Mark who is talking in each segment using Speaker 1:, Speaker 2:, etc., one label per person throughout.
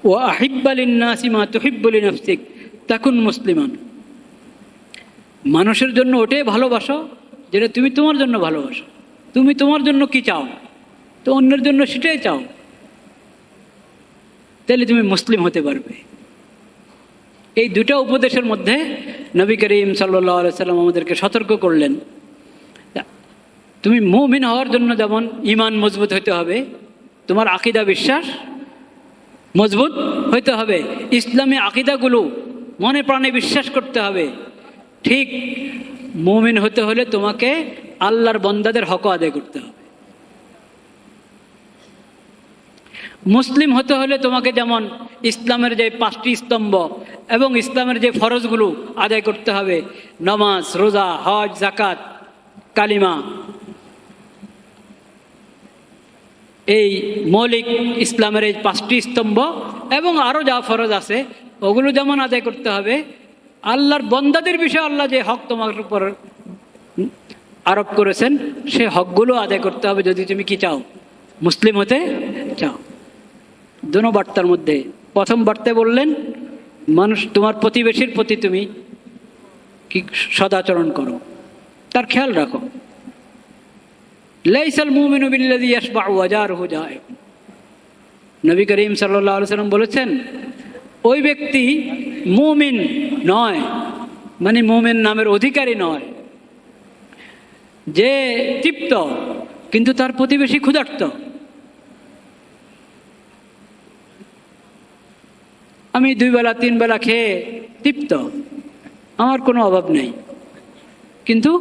Speaker 1: ওয়া আহিব্বা লিন-নাসি মা তুহিব্বু লিনাফসিক তাকুন মুসলিমান। মানুষের জন্য ওটাই ভালোবাসো যেটা তুমি তোমার জন্য ভালোবাসো। তুমি তোমার জন্য কি চাও, তো অন্যের জন্য সেটাই চাও, তাহলে তুমি মুসলিম হতে পারবে। এই দুটা উপদেশের মধ্যে নবী করিম সাল্লাল্লাহু আলাইহি সাল্লাম আমাদেরকে সতর্ক করলেন, তুমি মুমিন হওয়ার জন্য যেমন ঈমান মজবুত হতে হবে, তোমার আকীদা বিশ্বাস মজবুত হইতে হবে, ইসলামী আকীদাগুলো মনে প্রাণে বিশ্বাস করতে হবে। ঠিক মুমিন হতে হলে তোমাকে আল্লাহর বান্দাদের হক আদায় করতে হবে। মুসলিম হতে হলে তোমাকে যেমন ইসলামের যে 5টি স্তম্ভ এবং ইসলামের যে ফরজগুলো আদায় করতে হবে, নামাজ, রোজা, হজ, যাকাত, কালিমা, এই মৌলিক ইসলামের এই 5টি স্তম্ভ এবং আরও যা ফরজ আছে ওগুলো যেমন আদায় করতে হবে, আল্লাহর বান্দাদের বিষয়ে আল্লাহ যে হক তোমার উপর আরোপ করেছেন সে হকগুলো আদায় করতে হবে যদি তুমি কি চাও, মুসলিম হতে চাও। দুটো বার্তার মধ্যে প্রথম বার্তায় বললেন মানুষ তোমার প্রতিবেশীর প্রতি তুমি কি সদাচরণ করো, তার খেয়াল রাখো। লাইসাল মুমিনু বিল্লাযী ইয়াশবাউ ওয়া জারুহু জাইউ। নবী করিম সাল্লাল্লাহু আলাইহি সাল্লাম বলেছেন ওই ব্যক্তি মুমিন নয়, মানে মুমিন নামের অধিকারী নয়, যে তৃপ্ত কিন্তু তার প্রতিবেশী ক্ষুধার্ত। আমি 2 বেলা 3 বেলা খেয়ে তৃপ্ত, আমার কোনো অভাব নেই, কিন্তু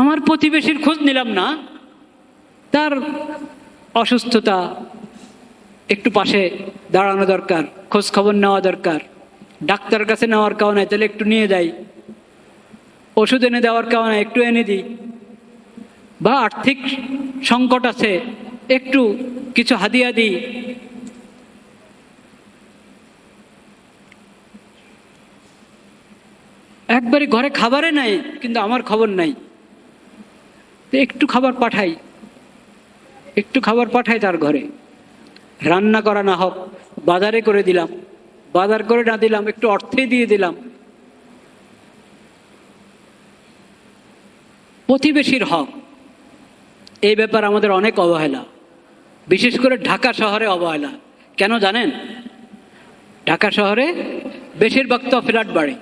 Speaker 1: আমার প্রতিবেশীর খোঁজ নিলাম না, তার অসুস্থতা, একটু পাশে দাঁড়ানো দরকার, খোঁজ খবর নেওয়া দরকার, ডাক্তারের কাছে নেওয়ার কারণে তাহলে একটু নিয়ে যাই, ওষুধ এনে দেওয়ার কারণে একটু এনে দিই, বা আর্থিক সংকট আছে একটু কিছু হাদিয়া দিই। একবারে ঘরে খাবারে নাই কিন্তু আমার খবর নাই, তো একটু খাবার পাঠাই, একটু খাবার পাঠাই তার ঘরে, রান্না করা না হোক বাজারে করে দিলাম, বাজার করে না দিলাম একটু অর্থই দিয়ে দিলাম। প্রতিবেশীর হক, এই ব্যাপার আমাদের অনেক অবহেলা, বিশেষ করে ঢাকা শহরে অবহেলা। কেন জানেন? ঢাকা শহরে বেশিরভাগ তো ফ্ল্যাট বাড়ি,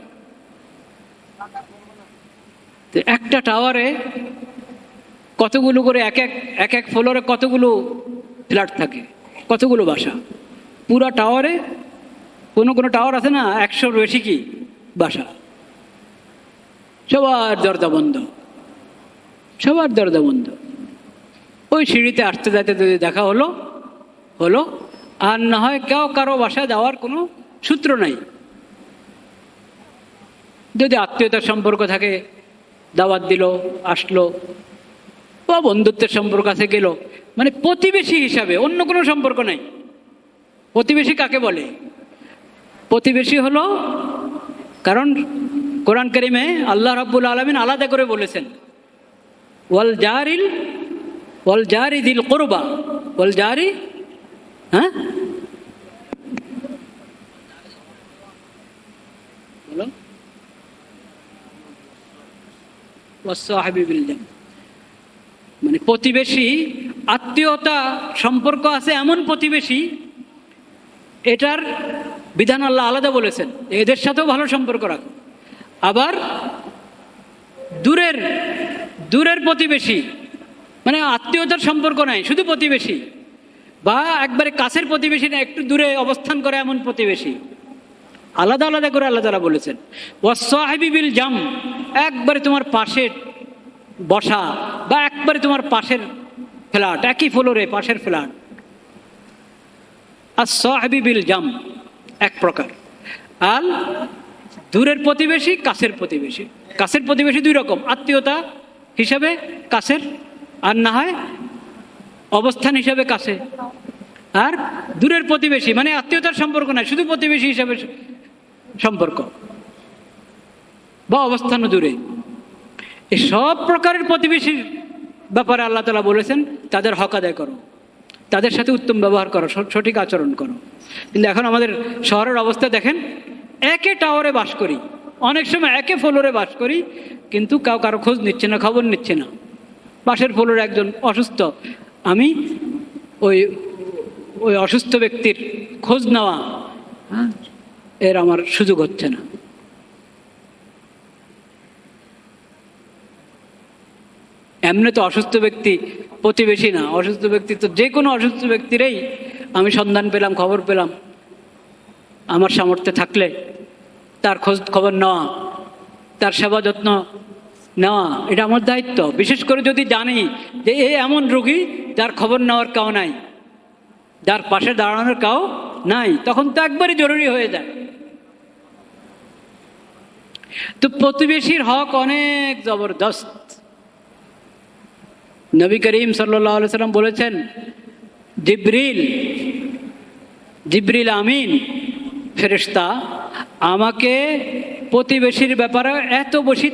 Speaker 1: তো একটা টাওয়ারে কতগুলো করে এক এক ফ্লোরে কতগুলো ফ্ল্যাট থাকে, কতগুলো বাসা, পুরা টাওয়ারে কোনো টাওয়ার আছে না 100-র বেশি কি বাসা, সবার দরজা বন্ধ, সবার দরজা বন্ধ। ওই সিঁড়িতে আসতে যাইতে যদি দেখা হলো, আর না হয় কেউ কারো বাসায় যাওয়ার কোনো সূত্র নাই। যদি আত্মীয়তার সম্পর্ক থাকে দাওয়াত দিল, আসলো, বা বন্ধুত্বের সম্পর্ক আছে গেল, মানে প্রতিবেশী হিসাবে অন্য কোনো সম্পর্ক নাই। প্রতিবেশী কাকে বলে? প্রতিবেশী হলো, কারণ কোরআন কারিমে আল্লাহ রাব্বুল আলামিন আলাদা করে বলেছেন ওয়াল জারি দিল কুরবা, ওয়াল জারি, হ্যাঁ বলো, ওয়াসসাহিবি বিল জাম, মানে প্রতিবেশী, আত্মীয়তা সম্পর্ক আছে এমন প্রতিবেশী, এটার বিধান আল্লাহ আলাদা বলেছেন, এদের সাথেও ভালো সম্পর্ক রাখো। আবার দূরের প্রতিবেশী, মানে আত্মীয়তার সম্পর্ক নাই, শুধু প্রতিবেশী, বা একবারে কাছের প্রতিবেশী না, একটু দূরে অবস্থান করে এমন প্রতিবেশী, আলাদা আলাদা করে আল্লাহ তাআলা বলেছেন। ওয়াসসাহিবি বিল জাম, একবারে তোমার পাশে বসা, বা একবারে তোমার পাশের ফ্ল্যাট, একই ফ্লোরে পাশের ফ্ল্যাট, as-সাহিবি বিল জাম এক প্রকার। আর দূরের প্রতিবেশী, কাছের প্রতিবেশী। কাছের প্রতিবেশী 2 রকম, আত্মীয়তা হিসাবে কাছের, আর না হয় অবস্থান হিসাবে কাছে। আর দূরের প্রতিবেশী মানে আত্মীয়তার সম্পর্ক নাই, শুধু প্রতিবেশী হিসাবে সম্পর্ক, বা অবস্থানও দূরে। এই সব প্রকারের প্রতিবেশীর ব্যাপারে আল্লাহ তাআলা বলেছেন তাদের হক আদায় করো। তাদের সাথে উত্তম ব্যবহার করো, সঠিক আচরণ করো। কিন্তু এখন আমাদের শহরের অবস্থা দেখেন, একে টাওয়ারে বাস করি, অনেক সময় একে ফ্লোরে বাস করি, কিন্তু কারো খোঁজ নিচ্ছে না, খবর নিচ্ছে না। পাশের ফ্লোরে একজন অসুস্থ, আমি ওই ওই অসুস্থ ব্যক্তির খোঁজ নেওয়া, এর আমার সুযোগ হচ্ছে না। এমনি তো অসুস্থ ব্যক্তি প্রতিবেশী না, অসুস্থ ব্যক্তি তো যে কোনো অসুস্থ ব্যক্তিরই আমি সন্ধান পেলাম, খবর পেলাম, আমার সামর্থ্যে থাকলে তার খোঁজ খবর নেওয়া, তার সেবা যত্ন নেওয়া, এটা আমার দায়িত্ব। বিশেষ করে যদি জানি যে এ এমন রোগী যার খবর নেওয়ার কাউ নাই, যার পাশে দাঁড়ানোর কাউ নাই, তখন তো একবারই জরুরি হয়ে যায়। তো প্রতিবেশীর হক অনেক জবরদস্ত। নবী করিম সাল্লাল্লাহু আলাইহি সাল্লাম বলেছেন, জিবরিল আমিন ফেরেশতা আমাকে প্রতিবেশীর ব্যাপারে এত বেশি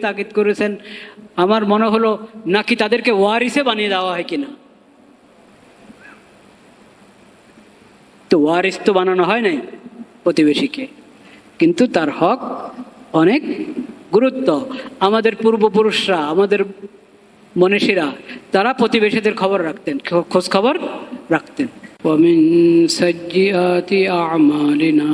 Speaker 1: তাকিদ করেছেন, আমার মনে হলো নাকি তাদেরকে ওয়ারিসে বানিয়ে দেওয়া হয় কিনা। তো ওয়ারিস তো বানানো হয় নাই প্রতিবেশীকে, কিন্তু তার হক অনেক গুরুত্ব। আমাদের পূর্বপুরুষরা, আমাদের মনীষীরা, তারা প্রতিবেশীদের খবর রাখতেন, খোঁজ খবর রাখতেন। ومن سيئات أعمالنا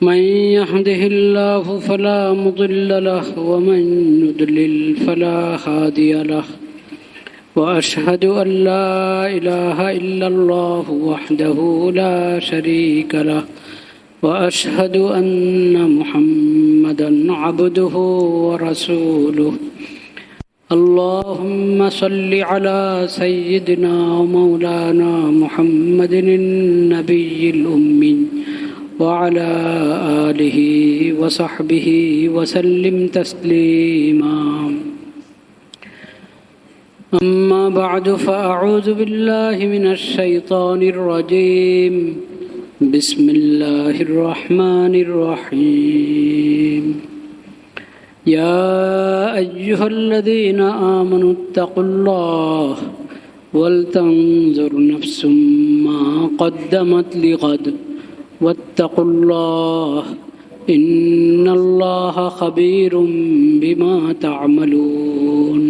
Speaker 1: من يهده الله فلا مضل له ومن يضلل فلا هادي له وأشهد أن لا إله إلا الله وحده لا شريك له وأشهد أن محمدا عبده ورسوله اللهم صل على سيدنا ومولانا محمد النبي الأمي وعلى آله وصحبه وسلم تسليما أما بعد فأعوذ بالله من الشيطان الرجيم بسم الله الرحمن الرحيم يا أيها الذين آمنوا اتقوا الله ولتنظر نفس ما قدمت لغد واتقوا الله إن الله خبير بما تعملون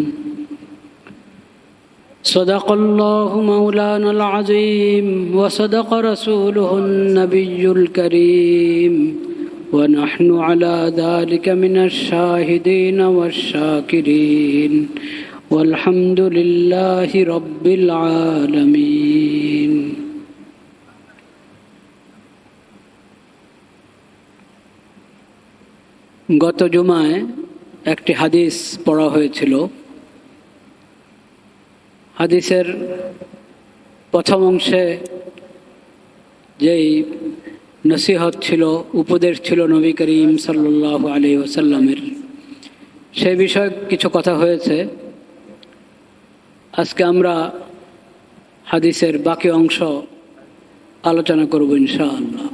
Speaker 1: صدق الله مولانا العظيم وصدق رسوله النبي الكريم ونحن على ذلك من الشاهدين والشاكرين والحمد لله رب العالمين গত জুমায় একটি হাদিস পড়া হয়েছিল। হাদিসের প্রথম অংশে যেই নসিহত ছিল, উপদেশ ছিল নবী করিম সাল্লাল্লাহু আলাইহি ওয়াসাল্লামের, সেই বিষয়ে কিছু কথা হয়েছে। আজকে আমরা হাদিসের বাকি অংশ আলোচনা করব ইনশাআল্লাহ।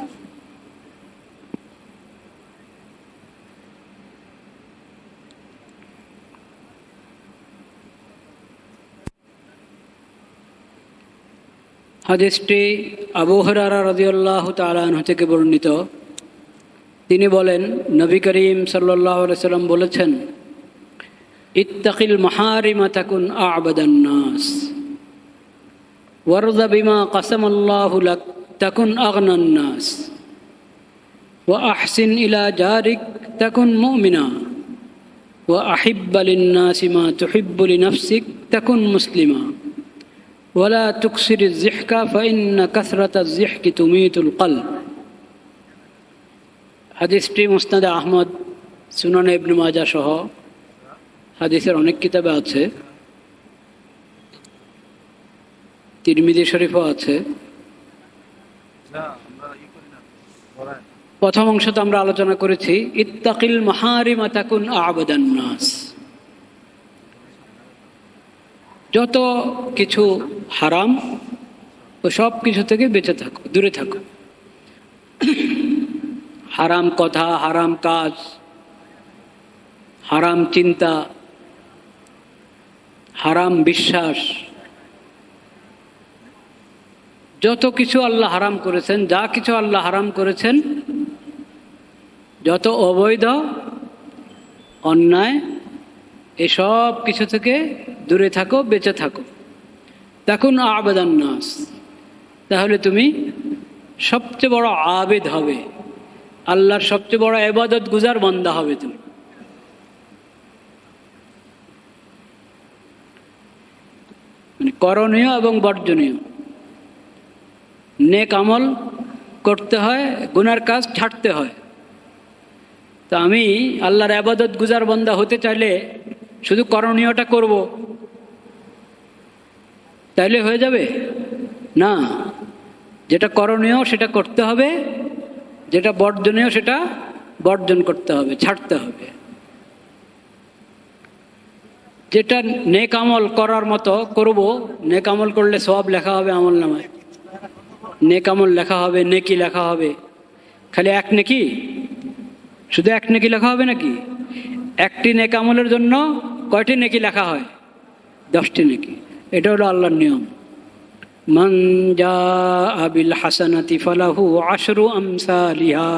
Speaker 1: হাদিসটি আবু হুরায়রা রাদিয়াল্লাহু তাআলা আনহু থেকে বর্ণিত। তিনি বলেন, নবী করিম সাল্লাল্লাহু আলাইহি সাল্লাম বলেছেন, ইত্তাকিল মাহারিমা তাকুন আ'বাদান নাস ওয়ারযা বিমা কাসামাল্লাহু লাক তাকুন আগনান নাস ওয়া আহসিন ইলা জারিক তাকুন মুমিনা ওয়া আহিব্বা লিন নাসি মা তুহিব্বু লিনাফসিক তাকুন মুসলিমা ওয়ালা তুকসিরিজ যিহকা ফাইন্না কাসরাতাজ যিহকি তুমীতুল কলব। হাদিসটি মুসনাদে আহমদ, সুনানে ইবনে মাজাহ সহ হাদিসের অনেক কিতাবে আছে, তিরমিজি শরীফও আছে। প্রথম অংশতে আমরা আলোচনা করেছি ইত্তাকিল মাহারিমা তাকুন আ'বাদান নাস। যত কিছু হারাম ও সব কিছু থেকে বেঁচে থাকো, দূরে থাকো। হারাম কথা, হারাম কাজ, হারাম চিন্তা, হারাম বিশ্বাস, যত কিছু আল্লাহ হারাম করেছেন, যা কিছু আল্লাহ হারাম করেছেন, যত অবৈধ অন্যায়, এসব কিছু থেকে দূরে থাকো, বেঁচে থাকো। তখন আবেদান নাস, তাহলে তুমি সবচেয়ে বড় আবেদ হবে, আল্লাহর সবচেয়ে বড় ইবাদত গুজার বান্দা হবে তুমি। মানে করণীয় এবং বর্জনীয়, নেক আমল করতে হয়, গুনার কাজ ছাড়তে হয়। তো আমি আল্লাহর ইবাদত গুজার বান্দা হতে চাইলে শুধু করণীয়টা করব, তাইলে হয়ে যাবে না। যেটা করণীয় সেটা করতে হবে, যেটা বর্জনীয় সেটা বর্জন করতে হবে, ছাড়তে হবে। যেটা নেক আমল করার মতো করব, নেক আমল করলে সওয়াব লেখা হবে আমল নামায়, নেক আমল লেখা হবে, নেকি লেখা হবে। খালি এক নেকি, শুধু এক নেকি লেখা হবে নাকি? একটি নেক আমলের জন্য কয়টি নেকি লেখা হয়? 10টি নেকি। এটা হলো আল্লাহর নিয়ম। মান জাআ বিল হাসানাতি ফালাহু আশরু আমসালিহা।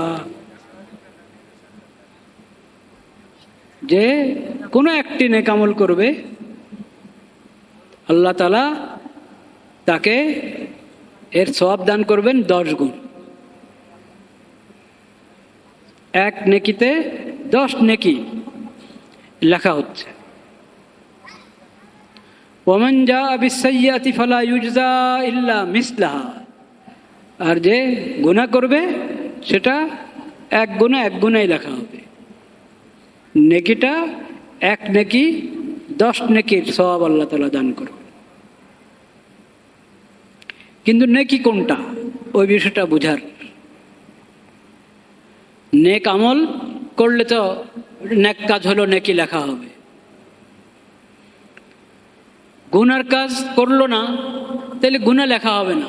Speaker 1: যে কোনো একটি নেক আমল করবে, আল্লাহ তাআলা তাকে এর সওয়াব দান করবেন 10 গুণ। এক নেকিতে 10 নেকি লেখা হচ্ছে। ওমান জাআ বিস-সাইয়্যাতি ফালা ইউজজা ইল্লা মিসলাহা। আর যে গুনাহ করবে সেটা এক গুনাই লেখা হবে। নেকিটা এক নেকি, 10 নেকির সওয়াব আল্লাহ তাআলা দান করবে। কিন্তু নেকি কোনটা, ওই বিষয়টা বুঝার। নেক আমল করলে তো নেক কাজ হলো, নেকি লেখা হবে। গুনার কাজ করলো না, তাহলে গুনাহ লেখা হবে না।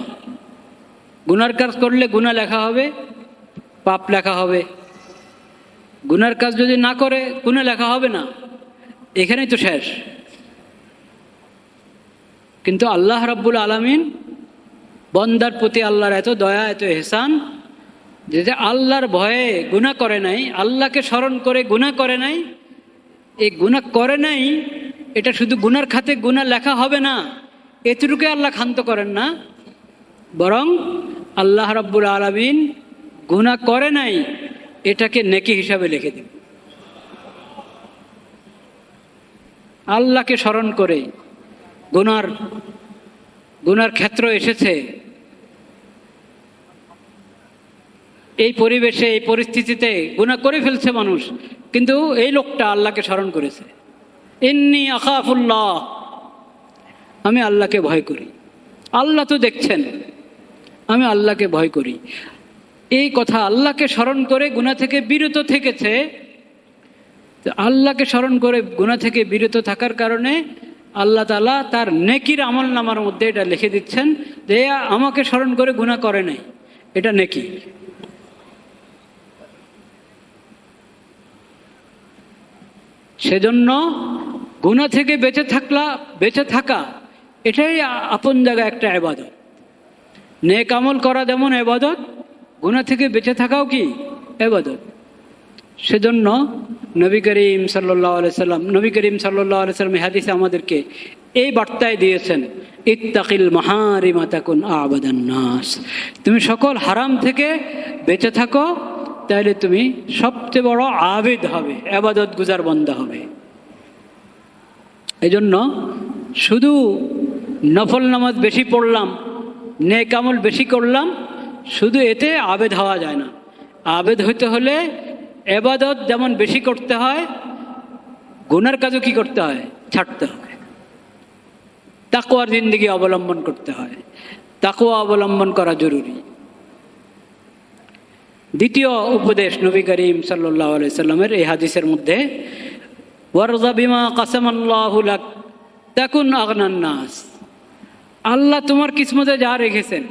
Speaker 1: গুনার কাজ করলে গুনাহ লেখা হবে, পাপ লেখা হবে। গুনার কাজ যদি না করে গুনাহ লেখা হবে না, এখানেই তো শেষ। কিন্তু আল্লাহ রাব্বুল আলামিন বান্দার প্রতি আল্লাহর এত দয়া, এত ইহসান, যে আল্লাহর ভয়ে গুনাহ করে নাই, আল্লাহকে স্মরণ করে গুনাহ করে নাই। এই গুনাহ করে নাই, এটা শুধু গুনার খাতে গুনাহ লেখা হবে না, এতটুকু আল্লাহ ক্ষান্ত করেন না, বরং আল্লাহ রাব্বুল আলামিন গুনাহ করে নাই এটাকে নেকি হিসাবে লিখে দেন। আল্লাহকে স্মরণ করে গুনার ক্ষেত্র এসেছে, এই পরিবেশে, এই পরিস্থিতিতে গুনাহ করে ফেলছে মানুষ, কিন্তু এই লোকটা আল্লাহকে স্মরণ করেছে। ইন্নী আখাফুল্লাহ, আমি আল্লাহকে ভয় করি। আল্লাহ তো দেখছেন, আমি আল্লাহকে ভয় করি। এই কথা আল্লাহকে স্মরণ করে গুনাহ থেকে বিরত থেকেছে। আল্লাহকে স্মরণ করে গুনাহ থেকে বিরত থাকার কারণে আল্লাহ তাআলা তার নেকির আমল নামার মধ্যে এটা লিখে দিচ্ছেন যে আমাকে স্মরণ করে গুনাহ করে নাই, এটা নেকি। সেজন্য গুনাহ থেকে বেঁচে থাকা এটাই আপন জায়গায় একটা ইবাদত। নেক আমল করা যেমন ইবাদত, গুনাহ থেকে বেঁচে থাকাও কি ইবাদত। সেজন্য নবী করিম সাল্লাল্লাহু আলাইহি সাল্লাম হাদিসে আমাদেরকে এই বার্তায় দিয়েছেন, ইত্তাকিল মাহারিমা তাকুন আবাদান নাস। তুমি সকল হারাম থেকে বেঁচে থাকো, তাহলে তুমি সবচেয়ে বড় আবেদ হবে, ইবাদত গুজার বান্দা হবে। এই জন্য শুধু নফল নামাজ বেশি পড়লাম, নেক আমল বেশি করলাম, শুধু এতে আবেদ হওয়া যায় না। আবেদ হইতে হলে ইবাদত যেমন বেশি করতে হয়, গুনার কাজও কি করতে হয়, ছাড়তে হয়। তাকওয়ার জিন্দেগি অবলম্বন করতে হয়, তাকওয়া অবলম্বন করা জরুরি। দ্বিতীয় উপদেশ নবী করিম সাল্লাল্লাহু আলাইহি সাল্লামের এই হাদিসের মধ্যে, ওয়ারযা বিমা কাসামাল্লাহু লাক তাকুন আগনান নাস। আল্লাহ তোমার কিসমতে যা রেখেছেন,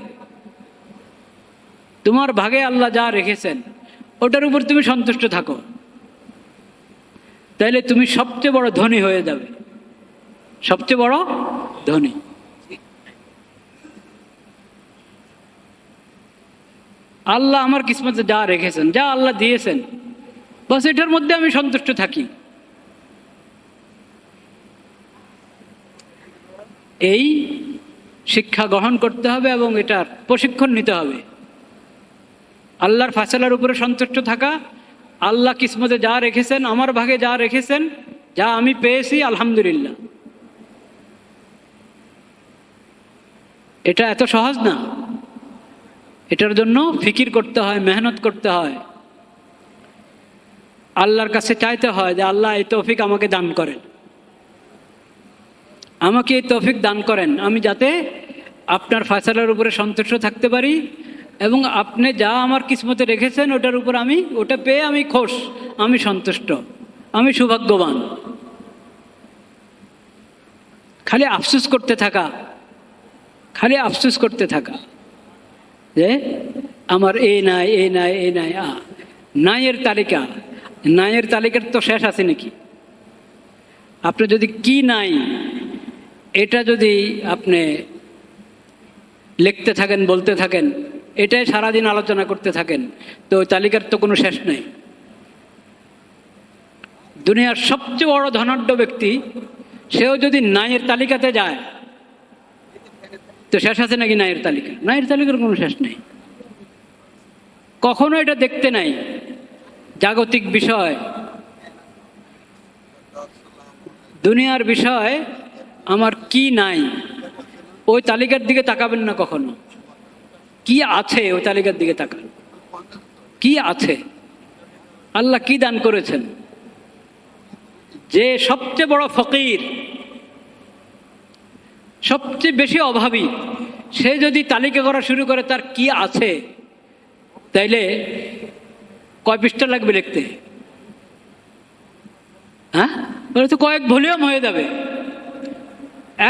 Speaker 1: তোমার ভাগে আল্লাহ যা রেখেছেন, ওটার উপর তুমি সন্তুষ্ট থাকো, তাইলে তুমি সবচেয়ে বড় ধনী হয়ে যাবে, সবচেয়ে বড় ধনী। আল্লাহ আমার কিসমতে যা রেখেছেন, যা আল্লাহ দিয়েছেন, বাস এটার মধ্যে আমি সন্তুষ্ট থাকি। এই শিক্ষা গ্রহণ করতে হবে এবং এটার প্রশিক্ষণ নিতে হবে। আল্লাহর ফায়সালার উপরে সন্তুষ্ট থাকা, আল্লাহ কিসমতে যা রেখেছেন, আমার ভাগে যা রেখেছেন, যা আমি পেয়েছি আলহামদুলিল্লাহ। এটা এত সহজ না, এটার জন্য ফিকির করতে হয়, মেহনত করতে হয়, আল্লাহর কাছে চাইতে হয় যে আল্লাহ এই তৌফিক আমাকে দান করেন, আমাকে এই তৌফিক দান করেন, আমি যাতে আপনার ফায়সালার উপরে সন্তুষ্ট থাকতে পারি এবং আপনি যা আমার কিসমতে রেখেছেন ওটার উপর আমি, ওটা পেয়ে আমি খুশ, আমি সন্তুষ্ট, আমি সৌভাগ্যবান। খালি আফসোস করতে থাকা, খালি আফসোস করতে থাকা যে আমার এই নাই, এই নাই, এই নাই, নাইয়ের তালিকা, নাইয়ের তালিকার তো শেষ আছে নাকি? আপনি যদি কি নাই এটা যদি আপনি লিখতে থাকেন, বলতে থাকেন, এটাই সারাদিন আলোচনা করতে থাকেন, তো ওই তালিকার তো কোনো শেষ নেই। দুনিয়ার সবচেয়ে বড় ধনাঢ্য ব্যক্তি, সেও যদি নাইয়ের তালিকাতে যায় তো শেষ আছে নাকি নাইয়ের তালিকা? নাইয়ের তালিকার কোনো শেষ নেই। কখনো এটা দেখতে নাই জাগতিক বিষয়, দুনিয়ার বিষয় আমার কি নাই ওই তালিকার দিকে তাকাবেন না কখনো। কি আছে ওই তালিকার দিকে তাকান, কি আছে, আল্লাহ কি দান করেছেন। যে সবচেয়ে বড় ফকির, সবচেয়ে বেশি অভাবী, সে যদি তালিকা করা শুরু করে তার কি আছে, তাইলে কয় পৃষ্ঠা লাগবে লিখতে? হ্যাঁ, বলে তো কয়েক ভলিউম হয়ে যাবে।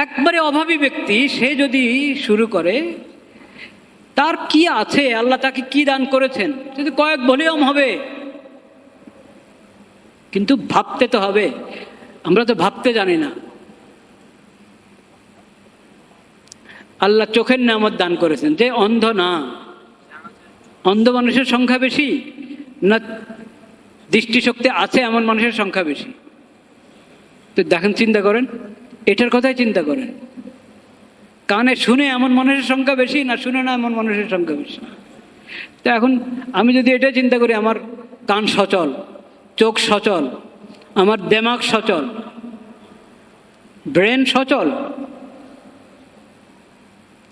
Speaker 1: একবারে অভাবী ব্যক্তি সে যদি শুরু করে তার কি আছে, আল্লাহ তাকে কি দান করেছেন, যদি কয়েক ভলিউম হবে। কিন্তু ভাবতে তো হবে, আমরা তো ভাবতে জানি না। আল্লাহ চোখের নেয়ামত দান করেছেন, যে অন্ধ না, অন্ধ মানুষের সংখ্যা বেশি না দৃষ্টিশক্তি আছে এমন মানুষের সংখ্যা বেশি? তো দেখেন, চিন্তা করেন, এটার কথাই চিন্তা করেন। কানে শুনে এমন মানুষের সংখ্যা বেশি না শুনে না এমন মানুষের সংখ্যা বেশি? তো এখন আমি যদি এটা চিন্তা করি, আমার কান সচল, চোখ সচল, আমার দেমাগ সচল, ব্রেন সচল,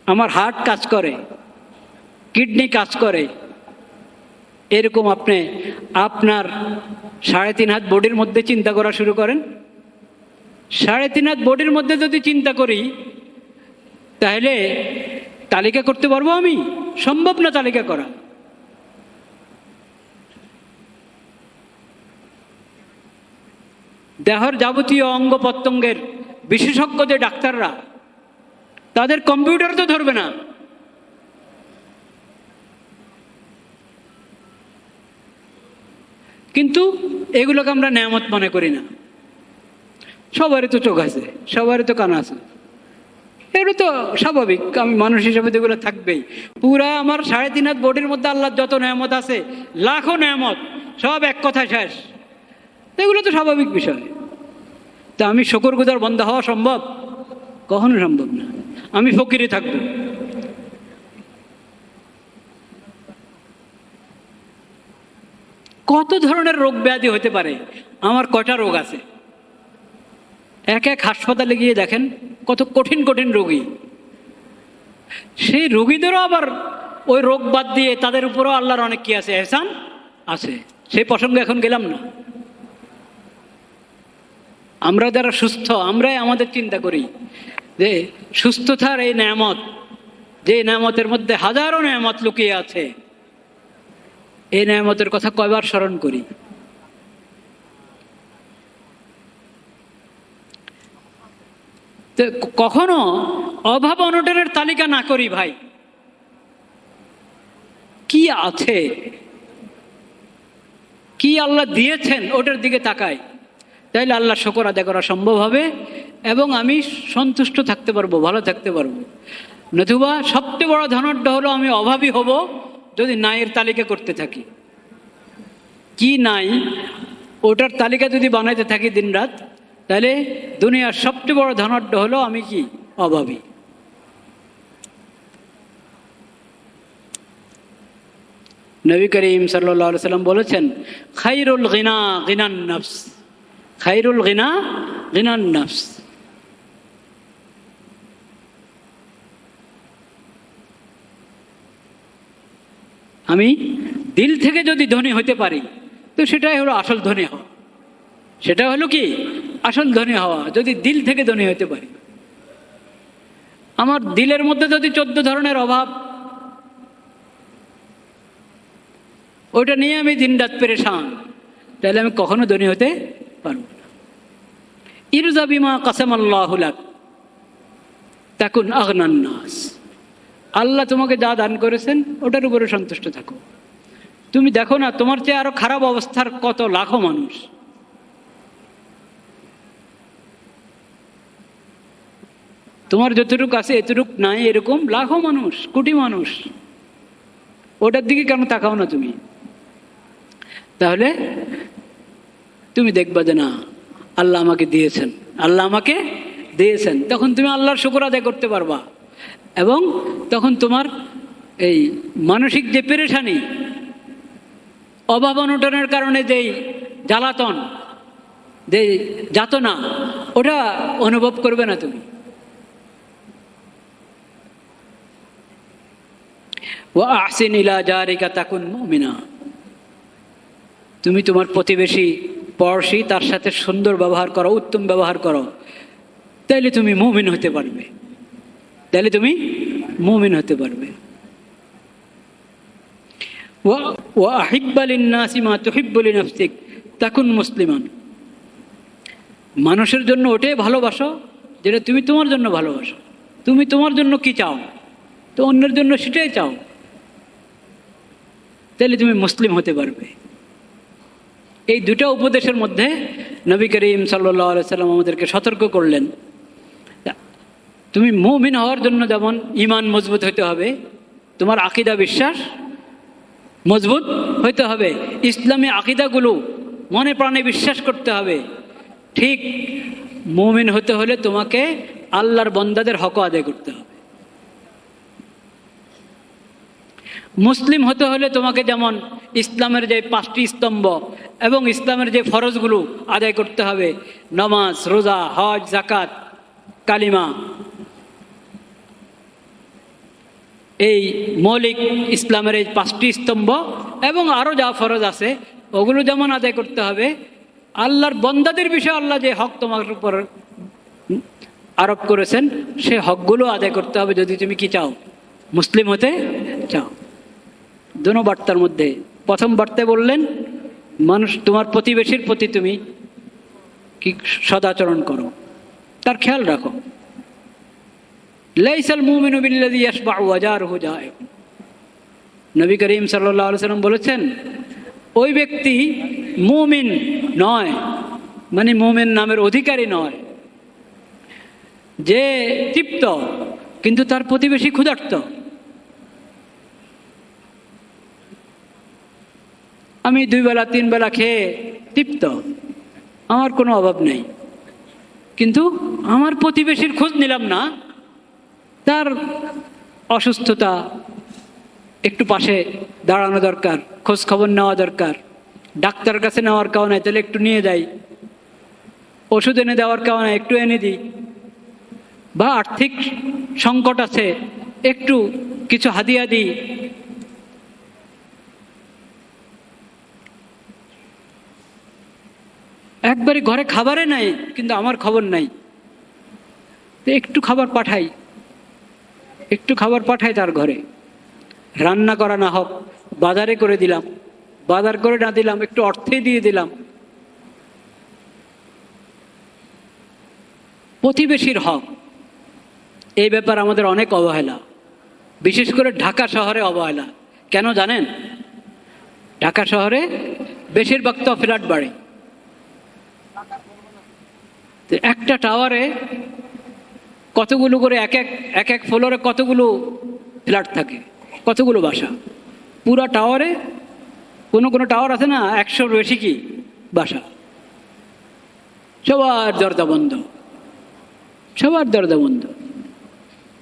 Speaker 1: আমার হার্ট কাজ করে, কিডনি কাজ করে, এরকম আপনি আপনার 3.5 হাত বডির মধ্যে চিন্তা করা শুরু করেন। 3.5 হাত বডির মধ্যে যদি চিন্তা করি তাহলে তালিকা করতে পারবো আমি? সম্ভব না তালিকা করা। দেহর যাবতীয় অঙ্গ প্রত্যঙ্গের বিশেষজ্ঞ যে ডাক্তাররা, তাদের কম্পিউটার তো ধরবে না। কিন্তু এগুলোকে আমরা নেয়ামত মনে করি না। সবারই তো চোখ আছে, সবারই তো কান আছে, এগুলো তো স্বাভাবিক, আমি মানুষ হিসেবে তো এগুলো থাকবেই। পুরা আমার 3.5 হাত বডির মধ্যে আল্লাহর যত নেয়ামত আছে, লাখো নেয়ামত, সব এক কথা শেষ। এগুলো তো স্বাভাবিক বিষয়। তা আমি শুকরগুজার বান্দা হওয়া সম্ভব? কখনো সম্ভব না। আমি ফকিরে থাকবো। কত ধরনের রোগ ব্যাধি হতে পারে, আমার কয়টা রোগ আছে, এক এক হাসপাতালে গিয়ে দেখেন কত কঠিন কঠিন রোগী। সেই রোগীদেরও আবার ওই রোগ বাদ দিয়ে তাদের উপরও আল্লাহর অনেক কি আছে, এহসান আছে। সেই প্রসঙ্গে এখন গেলাম না। আমরা যারা সুস্থ, আমরাই আমাদের চিন্তা করি যে সুস্থতার এই নেয়ামত, যে নেয়ামতের মধ্যে হাজারো নেয়ামত লুকিয়ে আছে, এই নেয়ামতের কথা কয়বার স্মরণ করি? কখনো অভাব অনটনের তালিকা না করি ভাই, কি আছে, কি আল্লাহ দিয়েছেন ওটার দিকে তাকাই, তাইলে আল্লাহ শুকর আদায় করা সম্ভব হবে এবং আমি সন্তুষ্ট থাকতে পারবো, ভালো থাকতে পারবো। নতুবা সবচেয়ে বড় ধনাঢ্য হলো আমি অভাবী হব যদি নাইয়ের তালিকা করতে থাকি, কি নাই ওটার তালিকা যদি বানাইতে থাকি দিনরাত, তাহলে দুনিয়ার সবচেয়ে বড় ধনাঢ্য হলো আমি কি? অভাবী। নবী করিম সাল্লাল্লাহু আলাইহি সাল্লাম বলেছেন, খায়রুল গিনা গিনান নফস, খায়রুল গিনা গিনান নফস। আমি দিল থেকে যদি ধনী হতে পারি তো সেটাই হলো আসল ধনী হওয়া। সেটা হলো কি? আসল ধনী হওয়া, যদি দিল থেকে ধনী হতে পারি। আমার দিলের মধ্যে যদি 14 ধরনের অভাব, ওইটা নিয়ে আমি দিনরাত পেরেশান, তাহলে আমি কখনো ধনী হতে পারবো না। ইরজা বিমা কাসামাল্লাহু লাক তাকুন আগনান নাস। আল্লাহ তোমাকে যা দান করেছেন ওটার উপরে সন্তুষ্ট থাকো। তুমি দেখো না, তোমার চেয়ে আরো খারাপ অবস্থার কত লাখো মানুষ। তোমার যতটুকু আছে এতটুকু নাই, এরকম লাখো মানুষ, কোটি মানুষ। ওটার দিকে কেন তাকাও না তুমি? তাহলে তুমি দেখবা যে না, আল্লাহ আমাকে দিয়েছেন, আল্লাহ আমাকে দিয়েছেন। তখন তুমি আল্লাহর শুকর আদায় করতে পারবা, এবং তখন তোমার এই মানসিক যে পেরেশানি, অভাব অনটনের কারণে যেই জ্বালাতন, যে যাতনা, ওটা অনুভব করবে না তুমি। ওয়া আহসিন ইলা জারিকা তাকুন মুমিনা। তুমি তোমার প্রতিবেশী, পড়শি, তার সাথে সুন্দর ব্যবহার করো, উত্তম ব্যবহার করো, তাইলে তুমি মুমিন হতে পারবে, তাহলে তুমি মুমিন হতে পারবে। ওয়া আহিব্বা লিন-নাসি মা তুহিব্বু লিনাফসিক তাকুন মুসলিমান। মানুষের জন্য ওটাই ভালোবাসো যেটা তুমি তোমার জন্য ভালোবাসো। তুমি তোমার জন্য কি চাও, তো অন্যের জন্য সেটাই চাও, তাহলে তুমি মুসলিম হতে পারবে। এই দুটো উপদেশের মধ্যে নবী করিম সাল্লাল্লাহু আলাইহি সাল্লাম আমাদেরকে সতর্ক করলেন। তুমি মুমিন হওয়ার জন্য যেমন ঈমান মজবুত হতে হবে, তোমার আকীদা বিশ্বাস মজবুত হইতে হবে, ইসলামী আকীদাগুলো মনে প্রাণে বিশ্বাস করতে হবে। ঠিক মুমিন হতে হলে তোমাকে আল্লাহর বান্দাদের হক আদায় করতে হবে। মুসলিম হতে হলে তোমাকে যেমন ইসলামের যে 5টি স্তম্ভ এবং ইসলামের যে ফরজগুলো আদায় করতে হবে, নামাজ, রোজা, হজ, যাকাত, কালিমা, এই মৌলিক ইসলামের এই 5টি স্তম্ভ এবং আরও যা ফরজ আছে ওগুলো যেমন আদায় করতে হবে, আল্লাহর বান্দাদের বিষয়ে আল্লাহ যে হক তোমার উপর আরোপ করেছেন সে হকগুলো আদায় করতে হবে, যদি তুমি কি চাও? মুসলিম হতে চাও। দুটো বার্তার মধ্যে প্রথম বার্তায় বললেন, মানুষ তোমার প্রতিবেশীর প্রতি তুমি কি সদাচরণ করো, তার খেয়াল রাখো। লাইসাল মুমিনু বিল্লাযী ইয়াশবাউ ওয়া জারুহু জাইউন। নবী করিম সাল্লাল্লাহু আলাইহি সাল্লাম বলেছেন, ওই ব্যক্তি মুমিন নয়, মানে মুমিন নামের অধিকারী নয়, যে তৃপ্ত কিন্তু তার প্রতিবেশী ক্ষুধার্ত। আমি 2 বেলা 3 বেলা খেয়ে তৃপ্ত, আমার কোনো অভাব নেই, কিন্তু আমার প্রতিবেশীর খোঁজ নিলাম না, তার অসুস্থতা, একটু পাশে দাঁড়ানো দরকার, খোঁজ খবর নেওয়া দরকার, ডাক্তারের কাছে নেওয়ার কারণ নাই তাহলে একটু নিয়ে যাই, ওষুধ এনে দেওয়ার কারণ নাই একটু এনে দিই, বা আর্থিক সংকট আছে একটু কিছু হাদিয়া দিই। একবারে ঘরে খাবারে নাই কিন্তু আমার খবর নাই, একটু খাবার পাঠাই, একটু খাবার পাঠাই তার ঘরে, রান্না করা না হোক বাজারে করে দিলাম, বাজার করে না দিলাম একটু অর্থে দিয়ে দিলাম। প্রতিবেশীর হক, এই ব্যাপার আমাদের অনেক অবহেলা, বিশেষ করে ঢাকা শহরে অবহেলা। কেন জানেন? ঢাকা শহরে বেশিরভাগ তো ফ্ল্যাট বাড়ি, একটা টাওয়ারে কতগুলো করে এক এক ফ্লোরে কতগুলো ফ্ল্যাট থাকে, কতগুলো বাসা। পুরা টাওয়ারে কোনো কোনো টাওয়ার আছে না 100-র বেশি কি বাসা, সবার দরজা বন্ধ, সবার দরজা বন্ধ।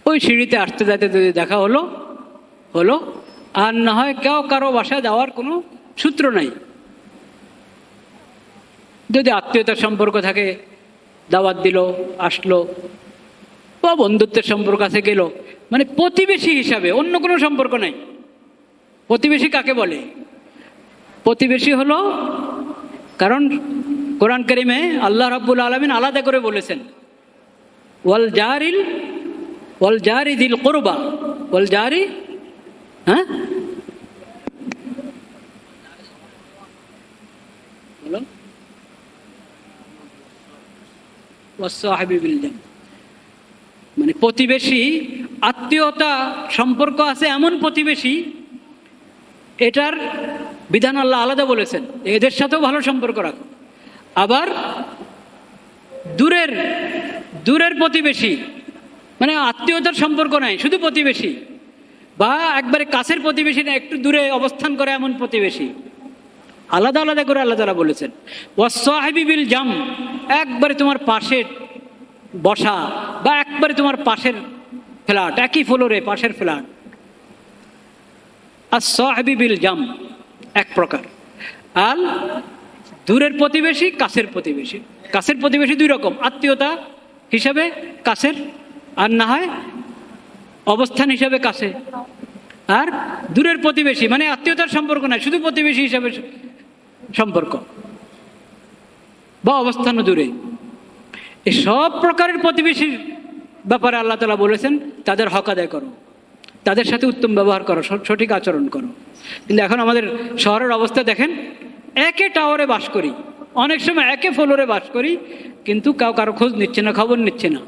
Speaker 1: ওই সিঁড়িতে আসতে যাইতে যদি দেখা হলো হলো, আর না হয় কেউ কারো বাসায় যাওয়ার কোনো সূত্র নাই। যদি আত্মীয়তার সম্পর্ক থাকে দাওয়াত দিল, আসলো, বা বন্ধুত্বের সম্পর্ক আছে গেল, মানে প্রতিবেশী হিসাবে, অন্য কোনো সম্পর্ক নাই। প্রতিবেশী কাকে বলে? প্রতিবেশী হলো, কারণ কোরআন কারিমে আল্লাহ রাব্বুল আলামিন আলাদা করে বলেছেন, ওয়াল জারি দিল কুরবা, ওয়াল জারি, হ্যাঁ বলো, ওয়াসসাহিবি বিল জানব, মানে প্রতিবেশী, আত্মীয়তা সম্পর্ক আছে এমন প্রতিবেশী, এটার বিধান আল্লাহ আলাদা বলেছেন, এদের সাথেও ভালো সম্পর্ক রাখো। আবার দূরের প্রতিবেশী, মানে আত্মীয়তার সম্পর্ক নাই, শুধু প্রতিবেশী, বা একবারে কাছের প্রতিবেশী না, একটু দূরে অবস্থান করে এমন প্রতিবেশী, আলাদা আলাদা করে আল্লাহ তাআলা বলেছেন। ওয়াসসাহিবি বিল জাম, একবারে তোমার পাশে বসা, বা একবারে তোমার পাশের ফ্ল্যাট, একই ফ্লোরে পাশের ফ্ল্যাট। as-সাহিবি বিল জাম এক প্রকার। আর দূরের প্রতিবেশী, কাছের প্রতিবেশী। কাছের প্রতিবেশী দুই রকম, আত্মীয়তা হিসাবে কাছের, আর না হয় অবস্থান হিসাবে কাছে। আর দূরের প্রতিবেশী মানে আত্মীয়তার সম্পর্ক নাই, শুধু প্রতিবেশী হিসাবে সম্পর্ক, বা অবস্থানও দূরে। এই সব প্রকারের প্রতিবেশীর ব্যাপারে আল্লাহ তাআলা বলেছেন তাদের হক আদায় করো, তাদের সাথে উত্তম ব্যবহার করো, সঠিক আচরণ করো। কিন্তু এখন আমাদের শহরের অবস্থা দেখেন, একে টাওয়ারে বাস করি, অনেক সময় একে ফ্লোরে বাস করি, কিন্তু কারো খোঁজ নিচ্ছে না, খবর নিচ্ছে না।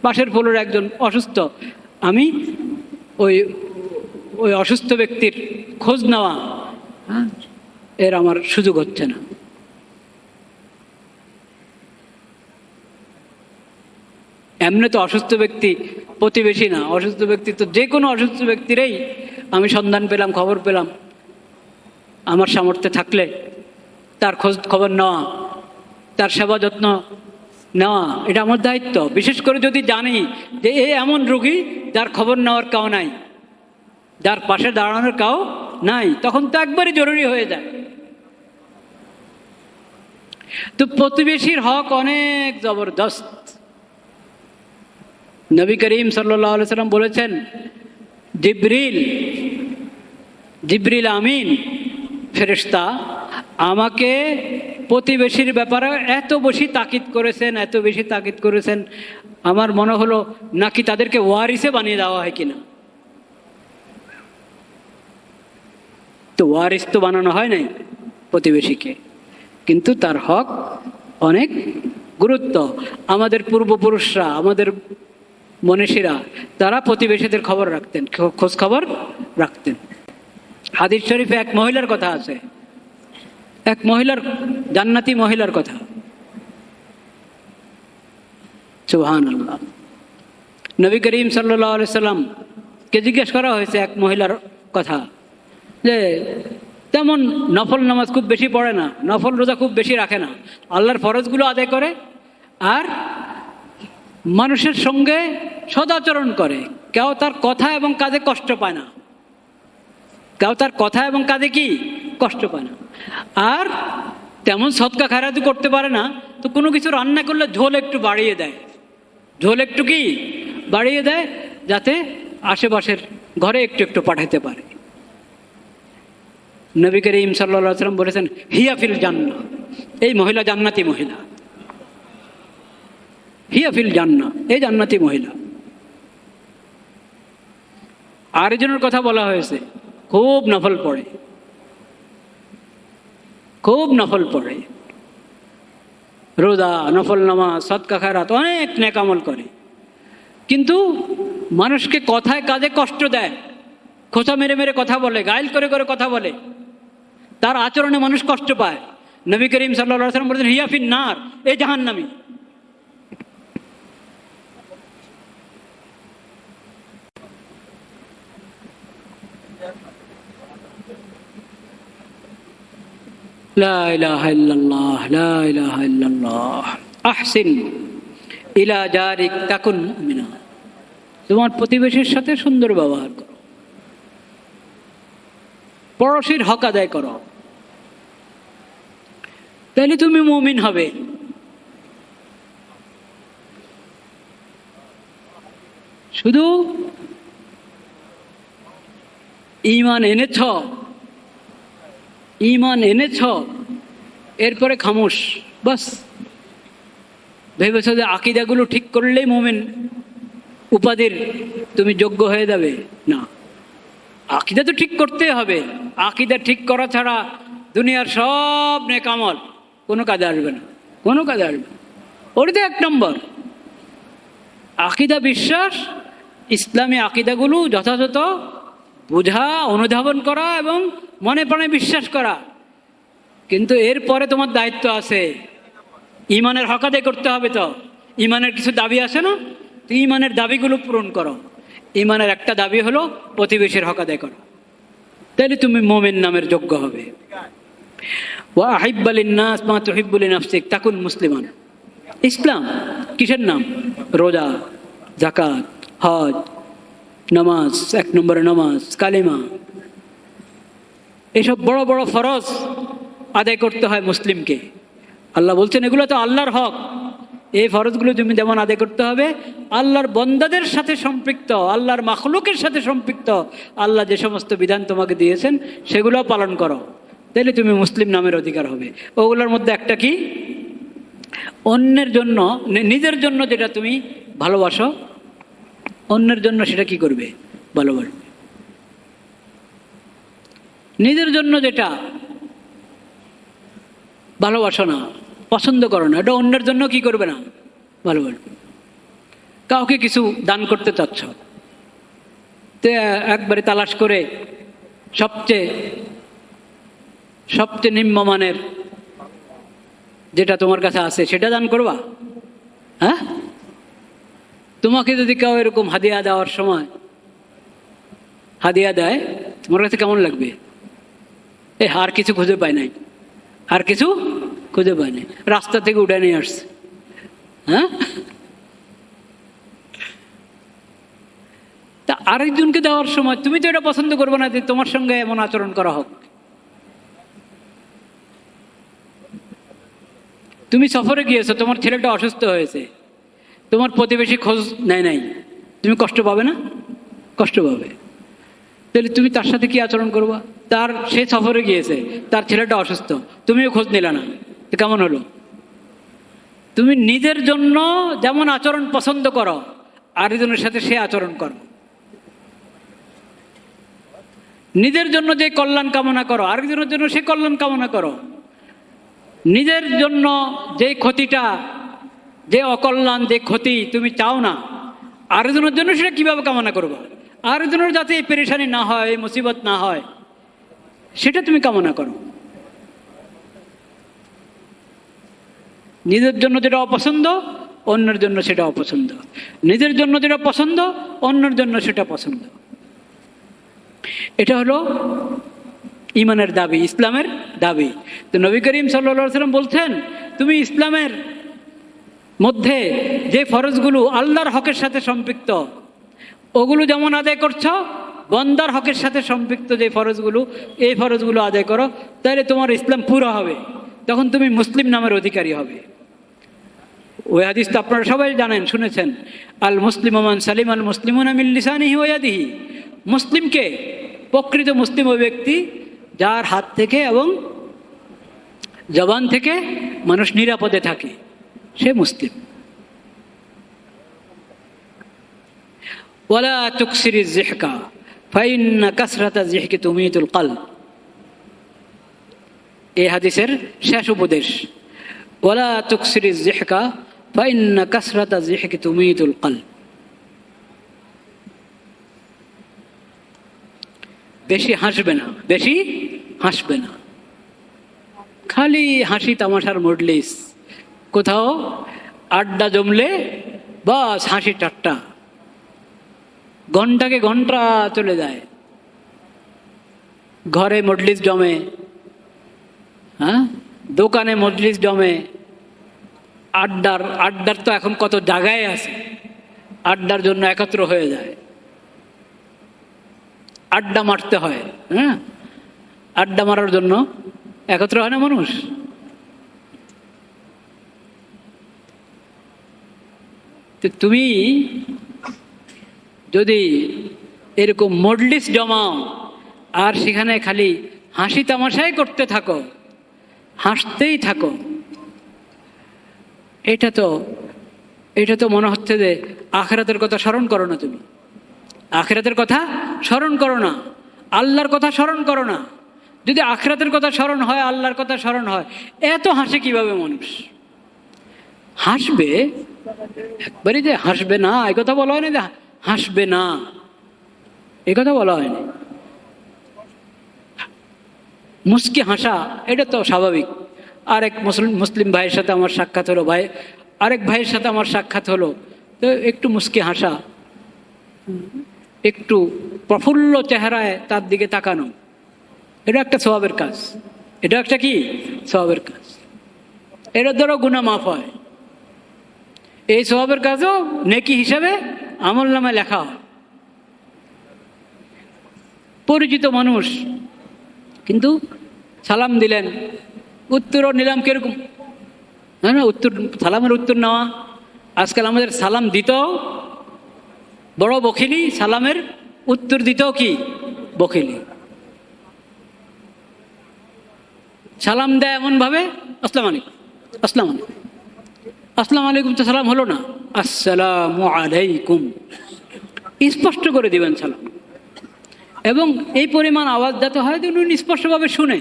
Speaker 1: পাশের ফ্লোরে একজন অসুস্থ, আমি ওই অসুস্থ ব্যক্তির খোঁজ নেওয়া, এর আমার সুযোগ হচ্ছে না। এমনি তো অসুস্থ ব্যক্তি প্রতিবেশী না, অসুস্থ ব্যক্তি তো যে কোনো অসুস্থ ব্যক্তিরই আমি সন্ধান পেলাম, খবর পেলাম, আমার সামর্থ্যে থাকলে তার খোঁজ খবর নেওয়া, তার সেবা যত্ন নেওয়া, এটা আমার দায়িত্ব। বিশেষ করে যদি জানি যে এ এমন রোগী যার খবর নেওয়ার কাউ নাই, যার পাশে দাঁড়ানোর কাউ নাই, তখন তো একবারই জরুরি হয়ে যায়। তো প্রতিবেশীর হক অনেক জবরদস্ত। নবী করিম সাল্লাল্লাহু আলাইহি সাল্লাম বলেছেন, জিবরিল আমিন ফেরেশতা আমাকে প্রতিবেশীর ব্যাপারে এত বেশি তাকিদ করেছেন, আমার মনে হলো নাকি তাদেরকে ওয়ারিসে বানিয়ে দেওয়া হয় কিনা। তো ওয়ারিস তো বানানো হয় নাই প্রতিবেশীকে, কিন্তু তার হক অনেক গুরুত্ব। আমাদের পূর্বপুরুষরা, আমাদের মনীষীরা, তারা প্রতিবেশীদের খবর রাখতেন, খোঁজ খবর রাখতেন। হাদিস শরীফে এক মহিলার কথা আছে, এক মহিলার, জান্নাতি মহিলার কথা। সুবহানাল্লাহ। নবী করিম সাল্লাল্লাহু আলাইহি সাল্লাম কে জিজ্ঞেস করা হয়েছে এক মহিলার কথা, যে তেমন নফল নামাজ খুব বেশি পড়ে না, নফল রোজা খুব বেশি রাখে না, আল্লাহর ফরজগুলো আদায় করে, আর মানুষের সঙ্গে সদাচরণ করে, কেউ তার কথা এবং কাজে কষ্ট পায় না, কেউ তার কথা এবং কাজে কি কষ্ট পায় না, আর তেমন সদকা খায়রাত করতে পারে না, তো কোনো কিছু রান্না করলে ঝোল একটু বাড়িয়ে দেয়, ঝোল একটু কি বাড়িয়ে দেয়, যাতে আশেপাশের ঘরে একটু একটু পাঠাতে পারে। নবী করিম সাল্লাল্লাহু আলাইহি ওয়াসাল্লাম বলেছেন, হিয়া ফিল জান্নাহ, এই মহিলা জান্নাতি মহিলা, হিয়া ফিল জান্নাহ, এই জান্নাতি মহিলা। আরেকজনের কথা বলা হয়েছে, খুব নফল পড়ে, খুব নফল পড়ে, রোজা, নফল নামাজ, সদকা খায়রাত, অনেক নেক আমল করে, কিন্তু মানুষকে কথায় কাজে কষ্ট দেয়, খোঁচা মেরে মেরে কথা বলে, গাইল করে করে কথা বলে, তার আচরণে মানুষ কষ্ট পায়। নবী করিম সাল্লাল্লাহু আলাইহি ওয়াসাল্লাম বলেছেন, হিয়া ফিন নার, এই জাহান্নামী। লা ইলাহা ইল্লাল্লাহ, লা ইলাহা ইল্লাল্লাহ। আহসিন ইলা জারিক তাকুন মুমিনা। তোমার প্রতিবেশীর সাথে সুন্দর ব্যবহার করো, পড়োশীর হক আদায় করো, তাহলে তুমি মুমিন হবে। শুধু ঈমান এনেছ, এরপরে খামোশ, বাস ভেবেছ যে আকীদাগুলো ঠিক করলেই মুমিন উপাধির তুমি যোগ্য হয়ে যাবে। না, আকীদা তো ঠিক করতে হবে। আকীদা ঠিক করা ছাড়া দুনিয়ার সব নেক আমল কোনো কাজে আসবে না, কোনো কাজে আসবে না। ওটা তো 1 নম্বর। আকীদা, বিশ্বাস, ইসলামী আকীদাগুলো যথাযথ বোঝা, অনুধাবন করা এবং মনে প্রাণে বিশ্বাস করা। কিন্তু এরপরে তোমার দায়িত্ব আছে, ঈমানের হক আদায় করতে হবে। তো ঈমানের কিছু দাবি আছে না, তো ঈমানের দাবিগুলো পূরণ করো। ঈমানের একটা দাবি হলো প্রতিবেশীর হক আদায় করো, তাহলে তুমি মুমিন নামের যোগ্য হবে। ওয়া আহিব্বা লিন-নাস মা তুহিব্বু লিনাফসিক তাকুন মুসলিমান। ইসলাম কিসের নাম? রোজা, যাকাত, হজ, নামাজ, 1 নম্বরে নামাজ, কালিমা, এসব বড় বড় ফরজ আদায় করতে হয় মুসলিমকে। আল্লাহ বলছেন এগুলো তো আল্লাহর হক। এই ফরজগুলো তুমি যেমন আদায় করতে হবে, আল্লাহর বন্দাদের সাথে সম্পৃক্ত, আল্লাহর মাখলুকের সাথে সম্পৃক্ত আল্লাহ যে সমস্ত বিধান তোমাকে দিয়েছেন সেগুলো পালন করো, তাহলে তুমি মুসলিম নামের অধিকার হবে। ওগুলোর মধ্যে একটা কি? অন্যের জন্য, নিজের জন্য যেটা তুমি ভালোবাসো, অন্যের জন্য সেটা কি করবে? ভালোবাসবে। নিজের জন্য যেটা ভালোবাসো না, পছন্দ করো না, এটা অন্যের জন্য কি করবে না? ভালোবাসবে। কাউকে কিছু দান করতে চাচ্ছ, তো একবারে তালাশ করে সবচেয়ে নিম্নমানের যেটা তোমার কাছে আছে সেটা দান করবা? হ্যাঁ? তোমাকে যদি কেউ এরকম হাদিয়া দেওয়ার সময় হাদিয়া দেয়, তোমার কাছে কেমন লাগবে? আর কিছু খুঁজে পায় নাই, আর কিছু খুঁজে পায় নাই, রাস্তা থেকে উঠে নিয়ে আসছে। হ্যাঁ, তা আরেকজনকে দেওয়ার সময় তুমি তো এটা পছন্দ করবে না যে তোমার সঙ্গে এমন আচরণ করা হোক। তুমি সফরে গিয়েছো, তোমার ছেলেটা অসুস্থ হয়েছে, তোমার প্রতিবেশী খোঁজ নেয় নাই, তুমি কষ্ট পাবে না? কষ্ট পাবে। তাহলে তুমি তার সাথে কি আচরণ করবা? সে সফরে গিয়েছে, তার ছেলেটা অসুস্থ, তুমিও খোঁজ নিলে না, তো কেমন হলো? তুমি নিজের জন্য যেমন আচরণ পছন্দ করো, আরেকজনের সাথে সে আচরণ করো। নিজের জন্য যে কল্যাণ কামনা করো, আরেকজনের জন্য সে কল্যাণ কামনা করো। নিজের জন্য যে ক্ষতিটা, যে অকল্যাণ, যে ক্ষতি তুমি চাও না, আরেকজনের জন্য সেটা কিভাবে কামনা করবো? আরেকজনের যাতে এই পেরেশানি না হয়, এই মুসিবত না হয়, সেটা তুমি কামনা করো। নিজের জন্য যেটা অপছন্দ, অন্যের জন্য সেটা অপছন্দ। নিজের জন্য যেটা পছন্দ, অন্যের জন্য সেটা পছন্দ। এটা হলো ঈমানের দাবি, ইসলামের দাবি। তো নবী করিম সাল্লাল্লাহু আলাইহি ওয়াসাল্লাম বলছেন, তুমি ইসলামের মধ্যে যে ফরজগুলো আল্লাহর হকের সাথে সম্পৃক্ত, ওগুলো যেমন আদায় করছো, বন্দার হকের সাথে সম্পৃক্ত যে ফরজগুলো, এই ফরজগুলো আদায় করো, তাহলে তোমার ইসলাম পুরো হবে, তখন তুমি মুসলিম নামের অধিকারী হবে। ওই হাদিস তো আপনারা সবাই জানেন, শুনেছেন, আল মুসলিম মান সালিম আল মুসলিমুনা মিন লিসানিহি ওয়া ইয়াদিহি। মুসলিমকে, প্রকৃত মুসলিম ওই ব্যক্তি যার হাত থেকে এবং জবান থেকে মানুষ নিরাপদে থাকে, সে মুসলিম। ওয়ালা তুকসিরিজ যিহকা ফাইন্না কাসরাতাজ যিহকি তুমিতুল কলব। এই হাদিসের শেষ উপদেশ, ওয়ালা তুকসিরিজ যিহকা ফাইন্না কাসরাতাজ যিহকি তুমিতুল কলব। বেশি হাসবে না, বেশি হাসবে না। খালি হাসি তামাশার মজলিস, কোথাও আড্ডা জমলে বাস হাসি ঠাট্টা, ঘন্টাকে ঘন্টা চলে যায়। ঘরে মজলিস জমে, হ্যাঁ, দোকানে মজলিস জমে, আড্ডার তো এখন কত জায়গায় আছে, আড্ডার জন্য একত্র হয়ে যায়, আড্ডা মারতে হয়। হ্যাঁ, আড্ডা মারার জন্য একত্র হয় না মানুষ? তো তুমি যদি এরকম মজলিস জমাও আর সেখানে খালি হাসি তামাশাই করতে থাকো, হাসতেই থাকো, এটা তো মনে হচ্ছে যে আখিরাতের কথা স্মরণ করো না। তুমি আখিরাতের কথা স্মরণ করো না, আল্লাহর কথা স্মরণ করো না। যদি আখিরাতের কথা স্মরণ হয়, আল্লাহর কথা স্মরণ হয়, এত হাসে কিভাবে মানুষ? হাসবে একবারই, যে হাসবে না এই কথা বলা হয়নি, যে হাসবে না এই কথা বলা হয়নি। মুস্কি হাসা এটা তো স্বাভাবিক। আরেক মুসলিম ভাইয়ের সাথে আমার সাক্ষাৎ হলো, আরেক ভাইয়ের সাথে আমার সাক্ষাৎ হলো, তো একটু মুস্কি হাসা, একটু প্রফুল্ল চেহারায় তার দিকে তাকানো, এটা একটা সওয়াবের কাজ। এটা একটা কি সওয়াবের কাজ। এটার দ্বারা গুনাহ মাফ হয়। এই সওয়াবের কাজও নেকি হিসাবে আমলনামায় লেখা হয়। পরিচিত মানুষ কিন্তু সালাম দিলেন, উত্তরও নিলাম কিরকম, হ্যাঁ না? সালামের উত্তর নেওয়া, আজকাল আমাদের সালাম দিতেও বড় বখিলি, সালামের উত্তর দিতেও কি বখিলি। সালাম দেয় এমনভাবে, আসসালামু আলাইকুম, আসসালামু আলাইকুম, আসসালামু আলাইকুম তো সালাম হলো না, আসসালামু আলাইকুম স্পষ্ট করে দিবেন সালাম। এবং এই পরিমাণ আওয়াজ যাতে হয় যে উনি স্পষ্টভাবে শুনে।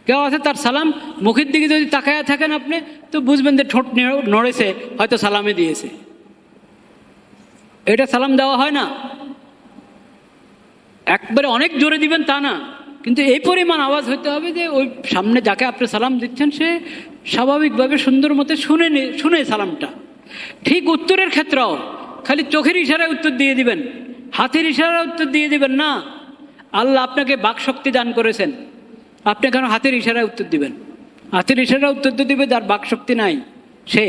Speaker 1: কেউ আছে তার সালাম মুখের দিকে যদি তাকায় থাকেন আপনি, তো বুঝবেন যে ঠোঁট নড়েছে, হয়তো সালামে দিয়েছে। এটা সালাম দেওয়া হয় না। একবারে অনেক জোরে দিবেন তা না, কিন্তু এই পরিমাণ আওয়াজ হইতে হবে যে ওই সামনে যাকে আপনি সালাম দিচ্ছেন সে স্বাভাবিকভাবে সুন্দর মতো শুনে সালামটা। ঠিক উত্তরের ক্ষেত্রেও খালি চোখের ইশারায় উত্তর দিয়ে দিবেন, হাতের ইশারায় উত্তর দিয়ে দিবেন না। আল্লাহ আপনাকে বাকশক্তি দান করেছেন, আপনি কেন হাতের ইশারায় উত্তর দিবেন? হাতের ইশারায় উত্তর দিবে যার বাকশক্তি নাই সে।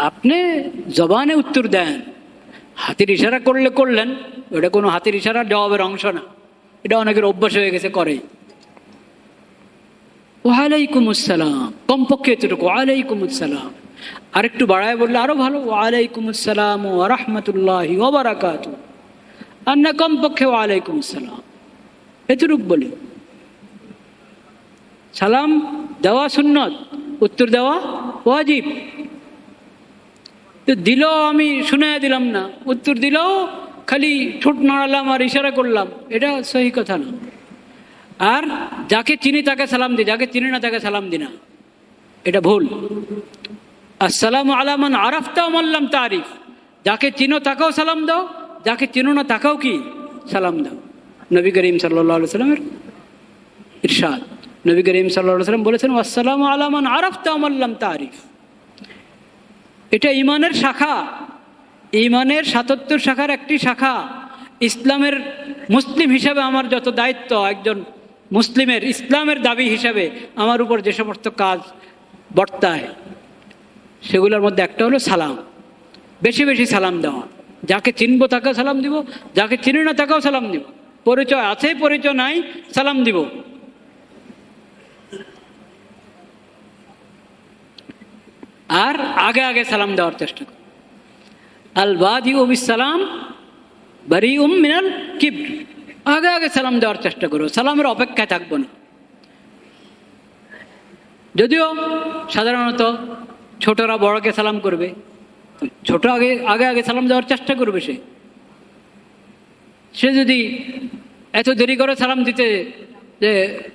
Speaker 1: আপনি জবানে উত্তর দেন, হাতের ইশারা করলেন, ওটা কোনো হাতের ইশারার জবাবের অংশ না। এটা অনেকের অভ্যাস হয়ে গেছে, করে ওয়ালাইকুম আসসালাম, কমপক্ষে এতটুকু ওয়ালাইকুম আসসালাম। আর একটু বাড়ায় বললে আরো ভালো, ওয়ালাইকুম আসসালাম ওয়া রাহমাতুল্লাহি ওয়া বারাকাতুহু। আর না কমপক্ষে ওয়ালাইকুম আসসালাম এতটুকু বলি। সালাম দেওয়া সুন্নত, উত্তর দেওয়া ওয়াজিব। তো দিলেও আমি শুনে দিলাম না, উত্তর দিলেও খালি ঠোঁট নাড়ালাম আর ইশারা করলাম, এটা সহি কথা না। আর যাকে চিনি তাকে সালাম দিই, যাকে চিনি না তাকে সালাম দি না, এটা ভুল। আসসালামু আলা মান আরাফতা ওয়া মান লাম তারিফ। যাকে চিনো তাকেও সালাম দাও, যাকে চিনো না তাকেও কি সালাম দাও। নবী করিম সাল্লাল্লাহু আলাইহি ওয়াসাল্লামের ইরশাদ। নবী করিম সাল্লাল্লাহু আলাইহি ওয়াসাল্লাম বলেছেন আসসালামু আলা মান আরাফতা ওয়া মান লাম তারিফ। এটা ঈমানের শাখা, ঈমানের ৭৭ শাখার একটি শাখা। ইসলামের মুসলিম হিসাবে আমার যত দায়িত্ব, একজন মুসলিমের ইসলামের দাবি হিসাবে আমার উপর যে সমস্ত কাজ বর্তায়, সেগুলোর মধ্যে একটা হলো সালাম। বেশি বেশি সালাম দেওয়া, যাকে চিনবো তাকেও সালাম দিব, যাকে চিনি না তাকেও সালাম দিব। পরিচয় আছে পরিচয় নাই সালাম দিব। আর আগে আগে সালাম দেওয়ার চেষ্টা করো। আল বাদিউ বিসসালাম বারিউম মিনাল কিবর। আগে আগে সালাম দেওয়ার চেষ্টা করো, সালামের অপেক্ষায় থাকবো না। যদিও সাধারণত ছোটরা বড়কে সালাম করবে, ছোট আগে আগে সালাম দেওয়ার চেষ্টা করবে। সে যদি এত দেরি করে সালাম দিতে, যে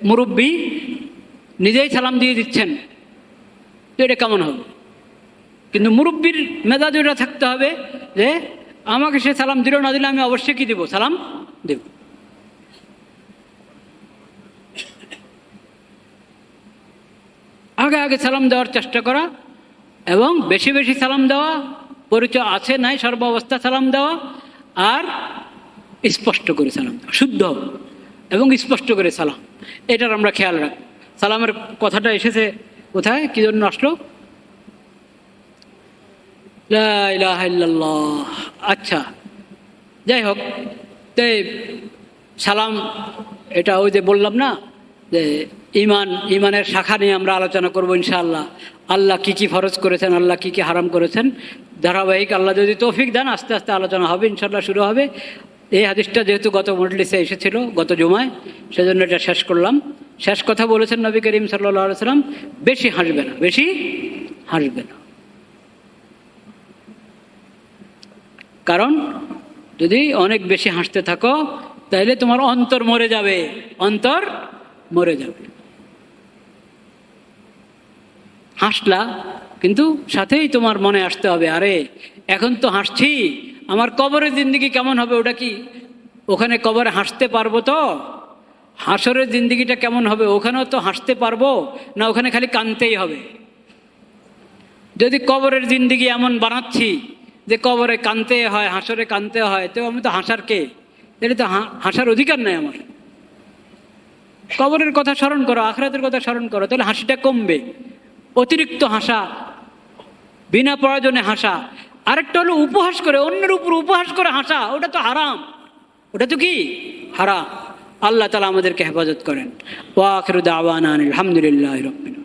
Speaker 1: মুরব্বী নিজেই সালাম দিয়ে দিচ্ছেন, তো এটা কেমন হবে? কিন্তু মুরব্বীর মেজাজ ওটা থাকতে হবে যে আমাকে সে সালাম দিল না দিলে আমি অবশ্যই কি দেব, সালাম দেব। আগে আগে সালাম দেওয়ার চেষ্টা করা এবং বেশি বেশি সালাম দেওয়া, পরিচয় আছে নাই সর্বাবস্থা সালাম দেওয়া, আর স্পষ্ট করে সালাম দেওয়া, শুদ্ধ। এবং স্পষ্ট করে সালাম, এটার আমরা খেয়াল রাখবো। সালামের কথাটা এসেছে কোথায়, কি জন্য আসলো? লা ইলাহা ইল্লাল্লাহ। আচ্ছা, যাই হোক, তাই সালাম এটা ওই যে বললাম না যে ইমানের শাখা নিয়ে আমরা আলোচনা করবো ইনশাআল্লাহ। আল্লাহ কি কি ফরজ করেছেন, আল্লাহ কি কি হারাম করেছেন, ধারাবাহিক আল্লাহ যদি তৌফিক দেন আস্তে আস্তে আলোচনা হবে ইনশাআল্লাহ, শুরু হবে। এই হাদিসটা যেহেতু গত মজলিসে এসেছিল, গত জুমায়, সেজন্য এটা শেষ করলাম। শেষ কথা বলেছেন নবী করিম সাল্লাল্লাহু আলাইহি সাল্লাম, বেশি হাসবে না, বেশি হাসবে না। কারণ যদি অনেক বেশি হাসতে থাকো তাহলে তোমার অন্তর মরে যাবে, অন্তর মরে যাবে। হাসলা কিন্তু সাথেই তোমার মনে আসতে হবে, আরে এখন তো হাসছি, আমার কবরের জিন্দেগি কেমন হবে, ওটা কি ওখানে কবরে হাসতে পারবো? তো হাসরের জিন্দেগিটা কেমন হবে, ওখানেও তো হাসতে পারবো না, ওখানে খালি কাঁদতেই হবে? যদি কবরের জিন্দেগি এমন বানাচ্ছি যে কবরে কাঁদতে হয়, হাসরে কাঁদতে হয়, তো আমি তো হাসার কে? এটা তো হাসার অধিকার নেই আমার। কবরের কথা স্মরণ করো, আখিরাতের কথা স্মরণ করো, তাহলে হাসিটা কমবে। অতিরিক্ত হাসা, বিনা প্রয়োজনে হাসা, আরেকটা হলো উপহাস করে, অন্যের উপর উপহাস করে হাসা, ওটা তো হারাম। ওটা তো কি হারাম। আল্লাহ তাআলা আমাদেরকে হেফাজত করেন। ওয়া আখিরু দাওয়ানা আলহামদুলিল্লাহি রাব্বিল আলামিন।